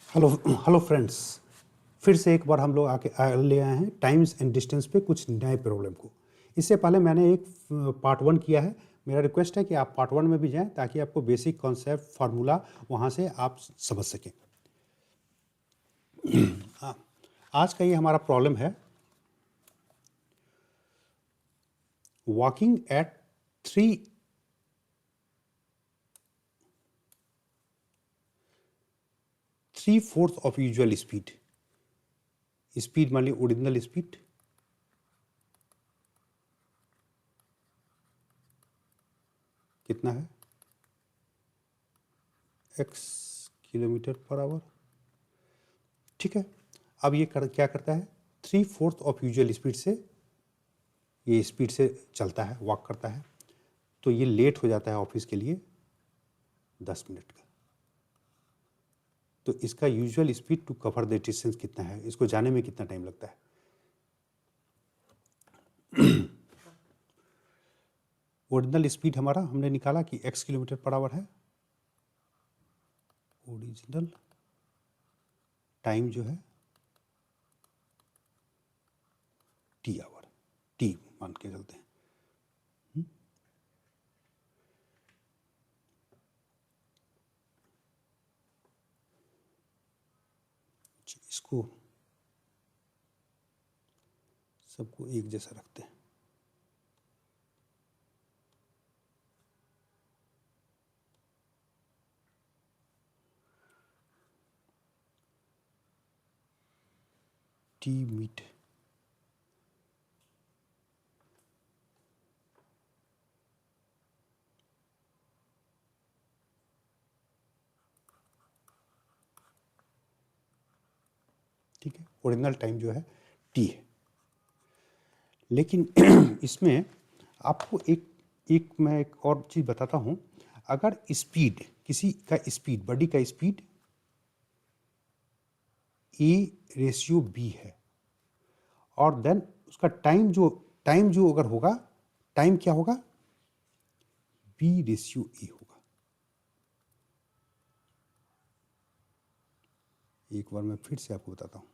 Hello hello friends, फिर से एक बार हम लोग ले आए हैं टाइम्स एंड डिस्टेंस पे कुछ नए प्रॉब्लम को। इससे पहले मैंने एक पार्ट 1 किया है। मेरा रिक्वेस्ट है कि आप पार्ट 1 में भी जाएं ताकि आपको बेसिक कॉन्सेप्ट फार्मूला वहाँ से आप समझ सकें। आज का ये हमारा प्रॉब्लम है walking at 3/4 of usual speed. Speed मान ली ओरिजिनल स्पीड कितना है, x किलोमीटर पर आवर। ठीक है, अब ये क्या करता है, 3/4 ऑफ यूजुअल स्पीड से ये स्पीड से चलता है, वॉक करता है, तो ये लेट हो जाता है ऑफिस के लिए 10 मिनट का। तो इसका usual speed to cover the distance कितना है, इसको जाने में कितना टाइम लगता है। ओरिजिनल स्पीड हमारा हमने निकाला कि x किलोमीटर पर आवर है, ओरिजिनल टाइम जो है t आवर, t मान के चलते हैं। इसको सबको एक जैसा रखते हैं। टी मीट ठीक है, ओरिजिनल टाइम जो है टी है। लेकिन इसमें आपको मैं एक और चीज़ बताता हूँ। अगर स्पीड किसी का स्पीड, बॉडी का स्पीड A/B है और देन उसका टाइम जो अगर होगा, टाइम क्या होगा, B/A होगा। एक बार मैं फिर से आपको बताता हूँ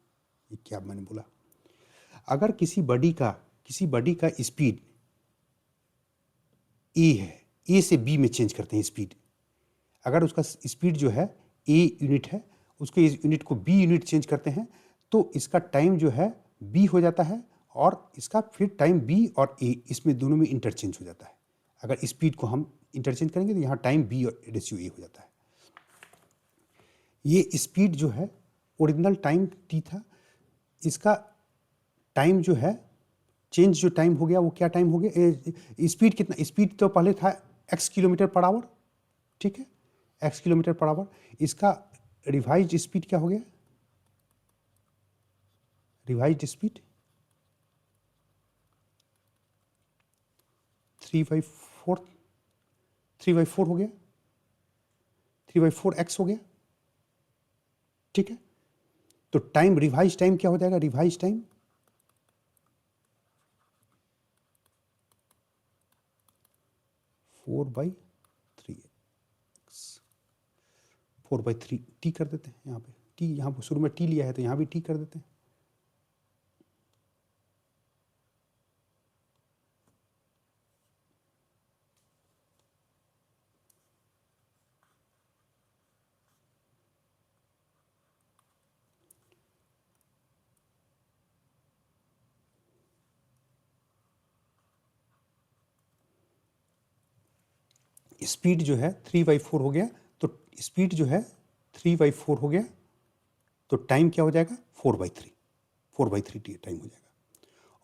ये क्या मैंने बोला। अगर किसी बॉडी का स्पीड A है, A से B में चेंज करते हैं स्पीड। अगर उसका स्पीड जो है A यूनिट है, उसके यूनिट को B यूनिट चेंज करते हैं तो इसका टाइम जो है B हो जाता है और इसका फिर टाइम B और A इसमें दोनों में इंटरचेंज हो जाता है। अगर स्पीड को हम इंटरचेंज करेंगे तो यहाँ टाइम B और रेशियो A हो जाता है। ये स्पीड जो है ओरिजिनल टाइम T था, इसका टाइम जो है चेंज जो टाइम हो गया वो क्या टाइम हो गया, स्पीड कितना, स्पीड तो पहले था x किलोमीटर पर आवर, ठीक है, x किलोमीटर पर आवर। इसका रिवाइज्ड स्पीड क्या हो गया, रिवाइज्ड स्पीड 3/4 हो गया, 3/4x हो गया। ठीक है, तो टाइम, रिवाइज टाइम क्या हो जाएगा, रिवाइज टाइम 4/3 टी कर देते हैं। यहाँ पे टी, यहाँ शुरू में टी लिया है तो यहाँ भी टी कर देते हैं। स्पीड जो है 3/4 हो गया, तो स्पीड जो है 3/4 हो गया, तो टाइम क्या हो जाएगा, 4/3 टाइम हो जाएगा।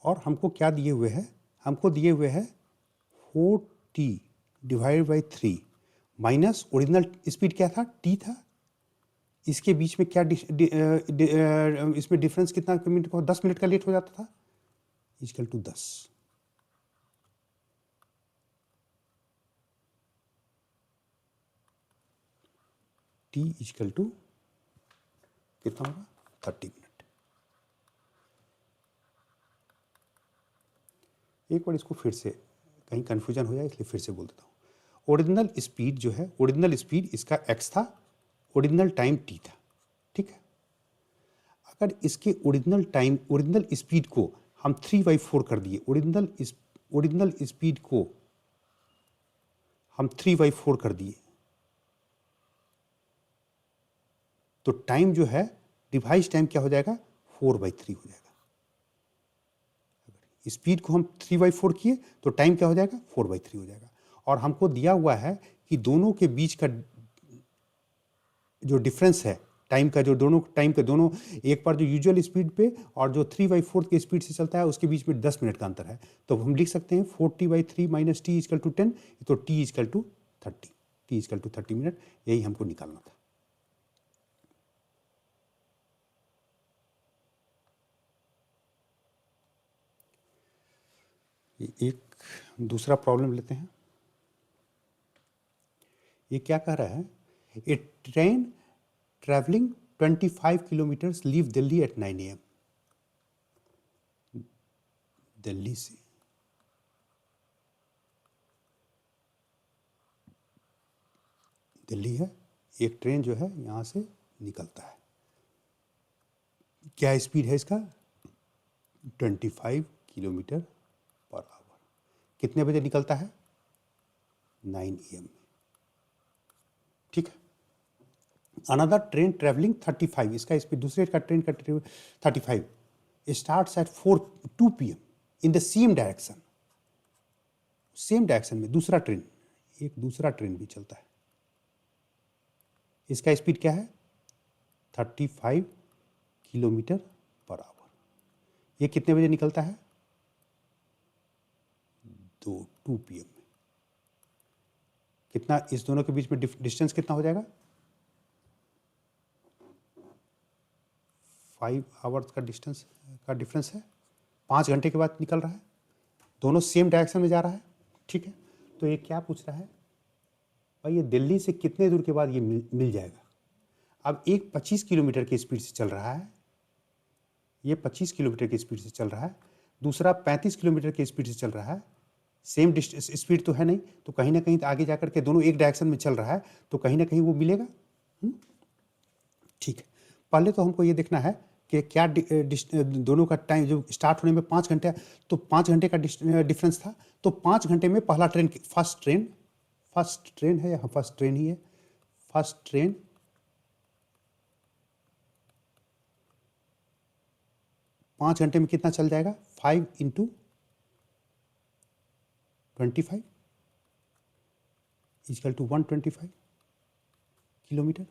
और हमको क्या दिए हुए है, हमको दिए हुए है 4t divide by 3 minus original speed क्या था, t था। इसके बीच में क्या इसमें डिफरेंस कितना मिनट का, 10 मिनट का लेट हो जाता था, equal to 10। t equal to कितना होगा, 30 मिनट। एक बार इसको फिर से, कहीं कंफ्यूजन हो जाए इसलिए फिर से बोल देता हूँ। ओरिजिनल स्पीड जो है, ओरिजिनल स्पीड इसका x था, ओरिजिनल टाइम t था, ठीक है। अगर इसके ओरिजिनल स्पीड को हम 3/4 कर दिए, ओरिजिनल स्पीड को हम 3/4 कर दिए, तो टाइम जो है रिवाइज टाइम क्या हो जाएगा, 4/3 हो जाएगा। स्पीड को हम 3/4 किए तो टाइम क्या हो जाएगा, 4/3 हो जाएगा। और हमको दिया हुआ है कि दोनों के बीच का जो डिफरेंस है टाइम का, जो दोनों टाइम के दोनों, एक बार जो यूजुअल स्पीड पे और जो 3/4 के स्पीड से चलता है उसके बीच में 10 मिनट का अंतर है। तो हम लिख सकते हैं 40/3 माइनस t इजकल टू 10, तो t इजकल टू 30 मिनट, यही हमको निकालना था। एक दूसरा प्रॉब्लम लेते हैं। ये क्या कह रहा है, a train travelling 25 kilometres leave Delhi at 9 AM। Delhi से दिल्ली है, एक ट्रेन जो है यहाँ से निकलता है, क्या स्पीड है इसका, 25 किलोमीटर पर आवर। कितने बजे निकलता है, 9 AM में। ठीक है। अनदर ट्रेन ट्रेवलिंग 35, इसका स्पीड, दूसरे का ट्रेन का 35, starts at 2 PM in the same direction, same direction में दूसरा ट्रेन, एक दूसरा ट्रेन भी चलता है, इसका स्पीड क्या है, 35 किलोमीटर पर आवर। ये कितने बजे निकलता है, 2 PM में। कितना इस दोनों के बीच में डिस्टेंस कितना हो जाएगा, 5 आवर्स का डिफरेंस है, 5 घंटे के बाद निकल रहा है, दोनों सेम डायरेक्शन में जा रहा है। ठीक है। तो ये क्या पूछ रहा है भाई, ये दिल्ली से कितने दूर के बाद ये मिल जाएगा। अब एक 25 किलोमीटर की स्पीड से चल रहा है, ये 25 किलोमीटर की स्पीड से चल रहा है, दूसरा 35 किलोमीटर की स्पीड से चल रहा है, सेम स्पीड तो है नहीं, तो कहीं ना कहीं आगे जाकर के दोनों एक डायरेक्शन में चल रहा है, तो कहीं ना कहीं वो मिलेगा। ठीक है। पहले तो हमको ये देखना है कि क्या दोनों का टाइम जो स्टार्ट होने में 5 घंटे, तो 5 घंटे का डिफरेंस था, तो 5 घंटे में पहला ट्रेन, फर्स्ट ट्रेन है, यहाँ फर्स्ट ट्रेन ही है, फर्स्ट ट्रेन 5 घंटे में कितना चल जाएगा, 5 × 25 इक्वल टू 125 किलोमीटर।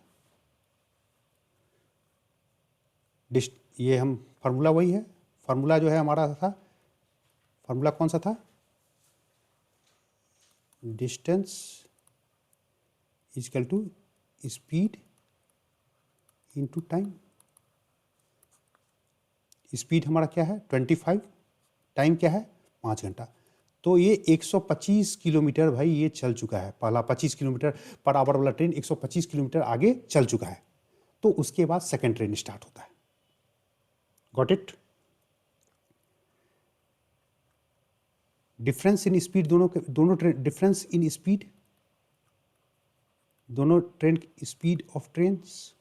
ये हम फार्मूला वही है, फार्मूला जो है हमारा था, फार्मूला कौन सा था, distance equal to speed into time. Speed हमारा क्या है 25, टाइम क्या है 5 घंटा। तो ये 125 किलोमीटर भाई ये चल चुका है, पहला 25 किलोमीटर पर आवर वाला ट्रेन 125 किलोमीटर आगे चल चुका है, तो उसके बाद सेकेंड ट्रेन स्टार्ट होता है। Got it. Difference in speed, दोनों ट्रेन डिफरेंस इन स्पीड, दोनों ट्रेन स्पीड ऑफ ट्रेन्स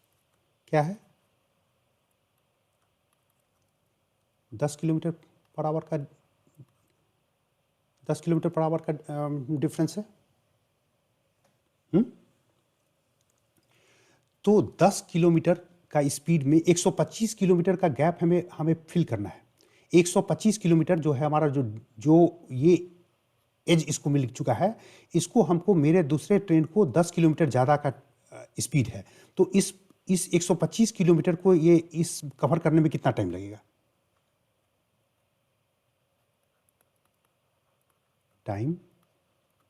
क्या है, 10 किलोमीटर पर आवर का, 10 किलोमीटर पर आवर का डिफरेंस है। तो 10 किलोमीटर का स्पीड में 125 किलोमीटर का गैप हमें फिल करना है। 125 किलोमीटर जो है हमारा, जो ये एज इसको मिल चुका है, इसको हमको, मेरे दूसरे ट्रेन को 10 किलोमीटर ज़्यादा का स्पीड है, तो इस 125 किलोमीटर को ये इस कवर करने में कितना टाइम लगेगा, टाइम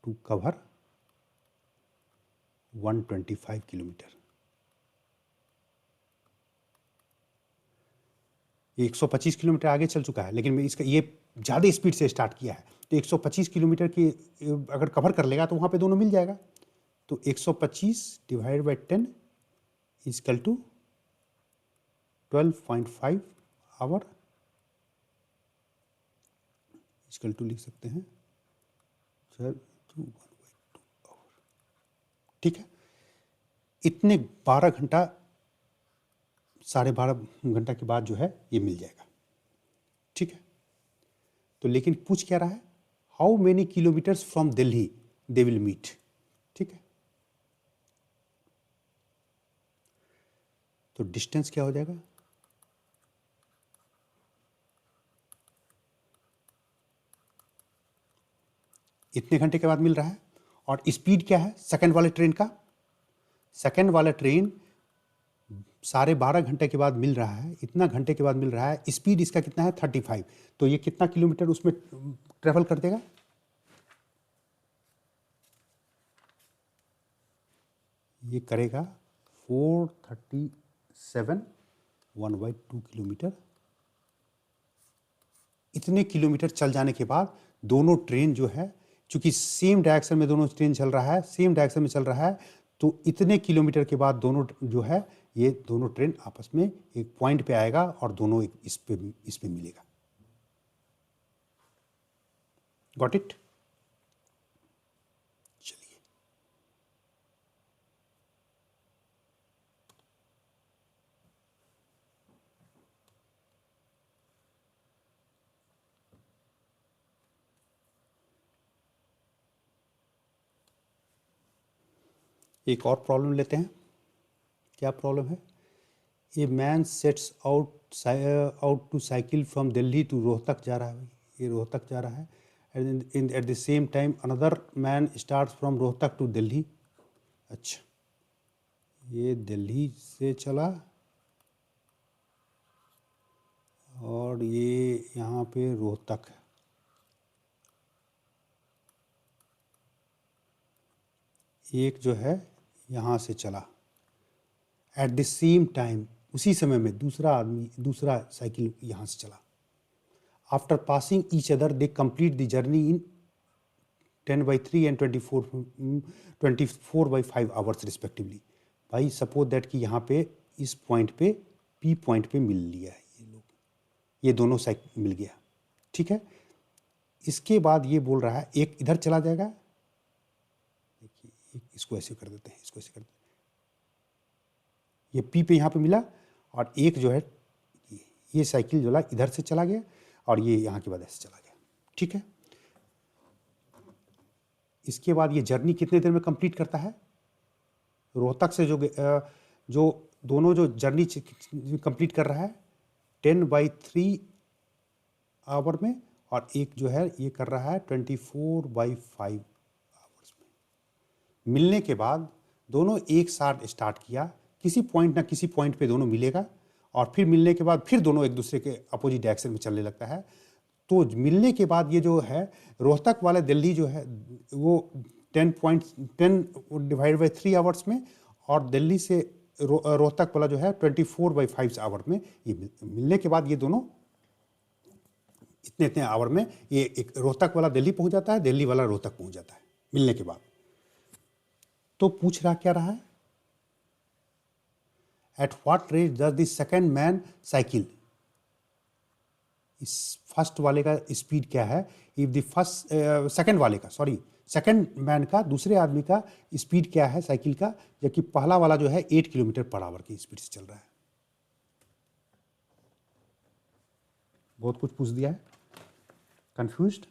टू कवर 125 किलोमीटर। 125 किलोमीटर आगे चल चुका है, लेकिन मैं इसका ये ज़्यादा स्पीड से स्टार्ट किया है, तो 125 किलोमीटर की अगर कवर कर लेगा तो वहाँ पे दोनों मिल जाएगा। तो 125 divide by 10 equal to 12.5 hour, equal to लिख सकते हैं 1/2 आवर। ठीक है। इतने 12 घंटा 12.5 घंटा के बाद जो है ये मिल जाएगा। ठीक है, तो लेकिन पूछ क्या रहा है, how many kilometres from Delhi they will meet. ठीक है, तो डिस्टेंस क्या हो जाएगा, इतने घंटे के बाद मिल रहा है। और स्पीड क्या है सेकंड वाले ट्रेन का, सेकंड वाला ट्रेन 12.5 घंटे के बाद मिल रहा है, इतना घंटे के बाद मिल रहा है। स्पीड इसका कितना है 35, तो ये कितना किलोमीटर उसमें ट्रेवल कर देगा, ये करेगा 437 1/2 किलोमीटर। इतने किलोमीटर चल जाने के बाद दोनों ट्रेन जो है, चूंकि सेम डायरेक्शन में दोनों ट्रेन चल रहा है, सेम डायरेक्शन में चल रहा है, तो इतने किलोमीटर के बाद दोनों जो है ये दोनों ट्रेन आपस में एक पॉइंट पे आएगा और दोनों इस पे मिलेगा। Got it. चलिए, एक और प्रॉब्लम लेते हैं। क्या प्रॉब्लम है, a man sets out to cycle from Delhi to Rohtak जा रहा है, ये रोहतक जा रहा है। At the same time another man start from Rohtak to Delhi. अच्छा, ये दिल्ली से चला और ये यहाँ पे रोहतक है। एक जो है यहाँ से चला, एट द सेम टाइम उसी समय में दूसरा साइकिल यहाँ से चला। After passing each other they complete the journey in 10/3 and 24/5 hours respectively. भाई सपोज दैट कि यहाँ पे इस पॉइंट पे पी पॉइंट पे मिल लिया है ये लोग, ये दोनों साइकिल मिल गया। ठीक है, इसके बाद ये बोल रहा है एक इधर चला जाएगा, देखिए इसको ऐसे कर देते हैं, इसको ऐसे कर देते हैं, ये पी पे यहाँ पे मिला और एक जो है ये साइकिल जो है इधर से चला गया और ये यहाँ के बाद ऐसे चला गया। ठीक है, इसके बाद ये जर्नी कितने देर में कंप्लीट करता है, रोहतक से जो दोनों जो जर्नी कंप्लीट कर रहा है 10/3 आवर में, और एक जो है ये कर रहा है 24/5 आवर्स में। मिलने के बाद दोनों एक साथ स्टार्ट किया, किसी पॉइंट ना किसी पॉइंट पे दोनों मिलेगा और फिर मिलने के बाद फिर दोनों एक दूसरे के अपोजिट डायरेक्शन में चलने लगता है। तो मिलने के बाद ये जो है रोहतक वाला दिल्ली जो है वो 10/3 आवर्स में, और दिल्ली से रोहतक वाला जो है 24/5 आवर में। ये मिलने के बाद ये दोनों इतने इतने आवर में ये एक रोहतक वाला दिल्ली पहुंच जाता है, दिल्ली वाला रोहतक पहुंच जाता है मिलने के बाद। तो पूछ रहा क्या रहा है, at what rate does the second man cycle. इस फर्स्ट वाले का स्पीड क्या है, इफ द फर्स्ट सेकंड वाले का सेकंड मैन का, दूसरे आदमी का स्पीड क्या है साइकिल का, जबकि पहला वाला जो है 8 किलोमीटर पर आवर की स्पीड से चल रहा है। बहुत कुछ पूछ दिया है, कंफ्यूज्ड,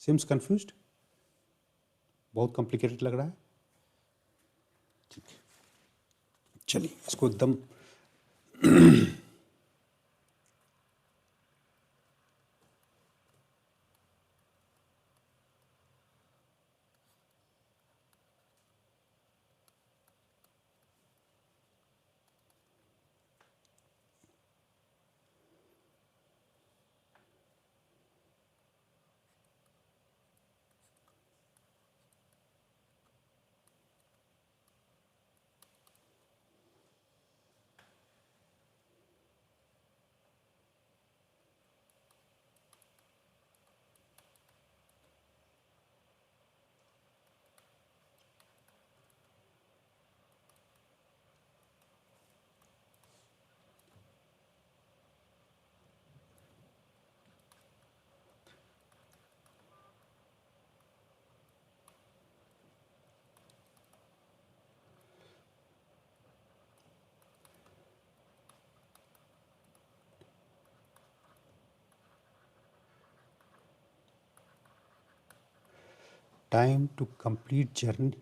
सिम्स कंफ्यूज्ड, बहुत कॉम्प्लिकेटेड लग रहा है। ठीक है, चलिए इसको एकदम time to complete journey,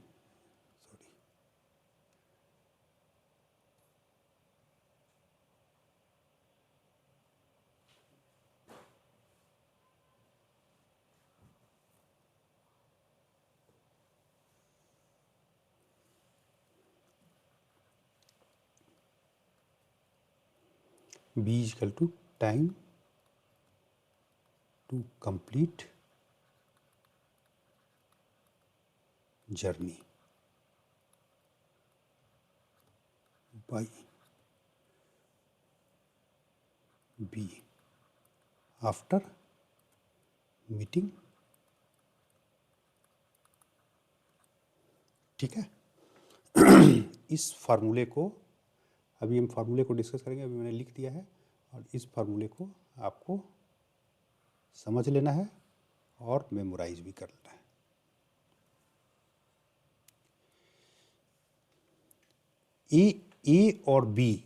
B is equal to time to complete journey by B after meeting। ठीक है। इस फार्मूले को अभी हम फार्मूले को डिस्कस करेंगे, अभी मैंने लिख दिया है, और इस फार्मूले को आपको समझ लेना है और मेमोराइज भी कर लेना है। ए और बी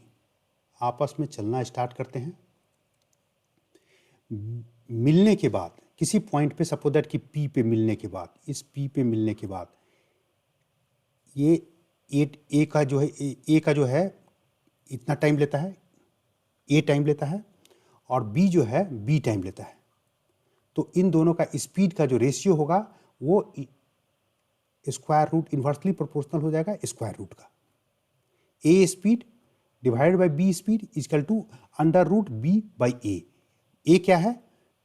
आपस में चलना स्टार्ट करते हैं। मिलने के बाद किसी पॉइंट पे, सपोज दैट कि पी पे मिलने के बाद, इस पी पे मिलने के बाद ये ए का जो है इतना टाइम लेता है, ए टाइम लेता है, और बी जो है बी टाइम लेता है। तो इन दोनों का स्पीड का जो रेशियो होगा वो स्क्वायर रूट इन्वर्सली प्रोपोर्शनल हो जाएगा स्क्वायर रूट का। A speed divided by B speed equal to under root B by A. A क्या है?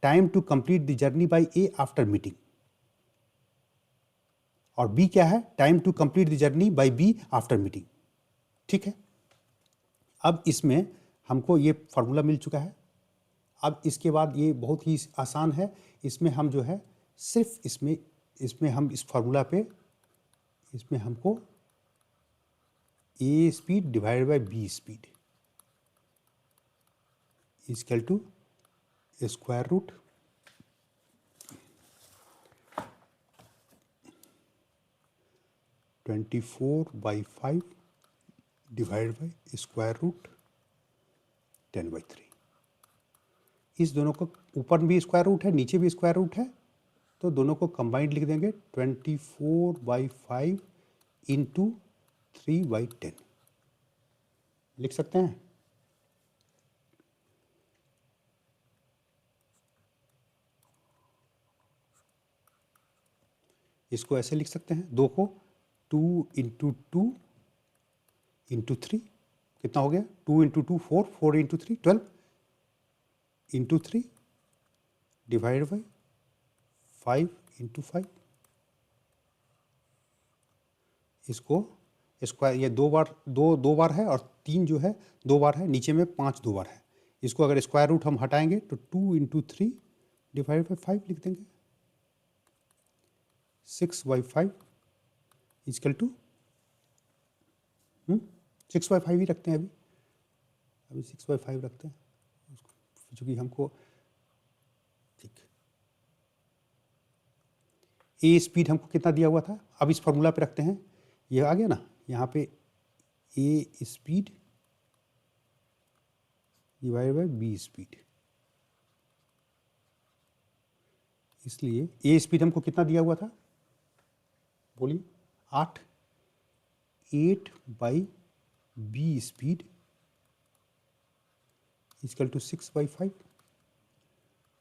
Time to complete the journey by A after meeting, और बी क्या है? Time to complete the journey by B after meeting. ठीक है। अब इसमें हमको ये फार्मूला मिल चुका है। अब इसके बाद ये बहुत ही आसान है। इसमें हम जो है सिर्फ इसमें हम इस फार्मूला पे, इसमें हमको A speed divided by B speed equal to square root (24/5) divided by square root 10/3। इस दोनों को ऊपर भी स्क्वायर रूट है, नीचे भी स्क्वायर रूट है, तो दोनों को कंबाइंड लिख देंगे 24/5 इंटू 3/10 लिख सकते हैं। इसको ऐसे लिख सकते हैं, दो को 2 इंटू 2 इंटू 3 कितना हो गया? 2 into 2 4, 4 into 3 12 into 3 divide by 5 into 5। इसको स्क्वायर, ये दो बार है, और 3 जो है 2 बार है, नीचे में 5 2 बार है। इसको अगर स्क्वायर रूट हम हटाएंगे तो 2 इंटू 3 डिवाइड बाई 5 लिख देंगे। 6/5 इक्वल टू 6/5 ही रखते हैं। अभी 6/5 रखते हैं, चूँकि हमको ठीक ए स्पीड हमको कितना दिया हुआ था। अब इस फॉर्मूला पे रखते हैं, ये आ गया ना यहाँ पे, A speed divide by B speed. इसलिए ए स्पीड हमको कितना दिया हुआ था, बोलिए? 8 by B speed equal to 6/5।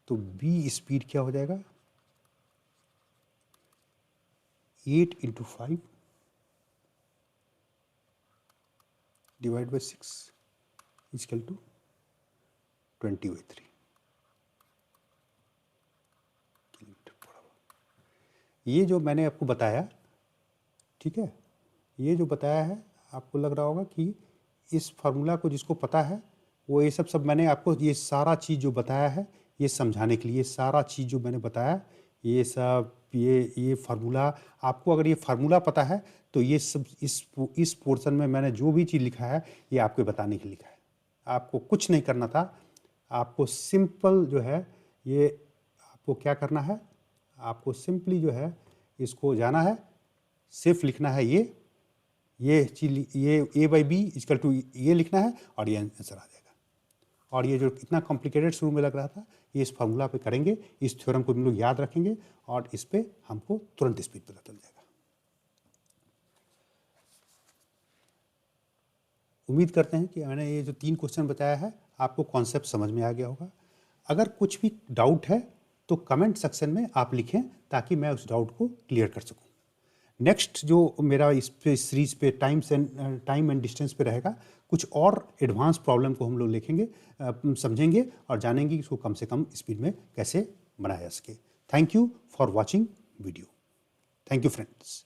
तो बी स्पीड क्या हो जाएगा? 8 into 5 divide by 6 equal to 20/3 kilometre per hour. ये जो मैंने आपको बताया, ठीक है, ये जो बताया है, आपको लग रहा होगा कि इस फार्मूला को जिसको पता है वो ये सब मैंने आपको ये सारा चीज़ जो बताया है ये समझाने के लिए, सारा चीज़ जो मैंने बताया ये सब, ये फार्मूला आपको, अगर ये फार्मूला पता है तो ये सब इस पोर्शन में मैंने जो भी चीज़ लिखा है ये आपको बताने के लिए लिखा है। आपको कुछ नहीं करना था, आपको सिंपल जो है ये, आपको क्या करना है, आपको सिंपली जो है इसको जाना है, सिर्फ लिखना है ये चीज, ये a by B equal to ये लिखना है और ये आंसर आ जाएगा। और ये जो इतना कॉम्प्लिकेटेड शुरू में लग रहा था, ये इस फार्मूला पे करेंगे, इस थ्योरम को हम लोग याद रखेंगे और इस पे हमको तुरंत स्पीड पता चल जाएगा। उम्मीद करते हैं कि मैंने ये जो 3 क्वेश्चन बताया है आपको कॉन्सेप्ट समझ में आ गया होगा। अगर कुछ भी डाउट है तो कमेंट सेक्शन में आप लिखें ताकि मैं उस डाउट को क्लियर कर सकूं। नेक्स्ट जो मेरा इस पे सीरीज पे टाइम एंड डिस्टेंस पे रहेगा, कुछ और एडवांस प्रॉब्लम को हम लोग लिखेंगे, समझेंगे और जानेंगे कि इसको कम से कम स्पीड में कैसे बनाया जा सके। Thank you for watching video. Thank you friends.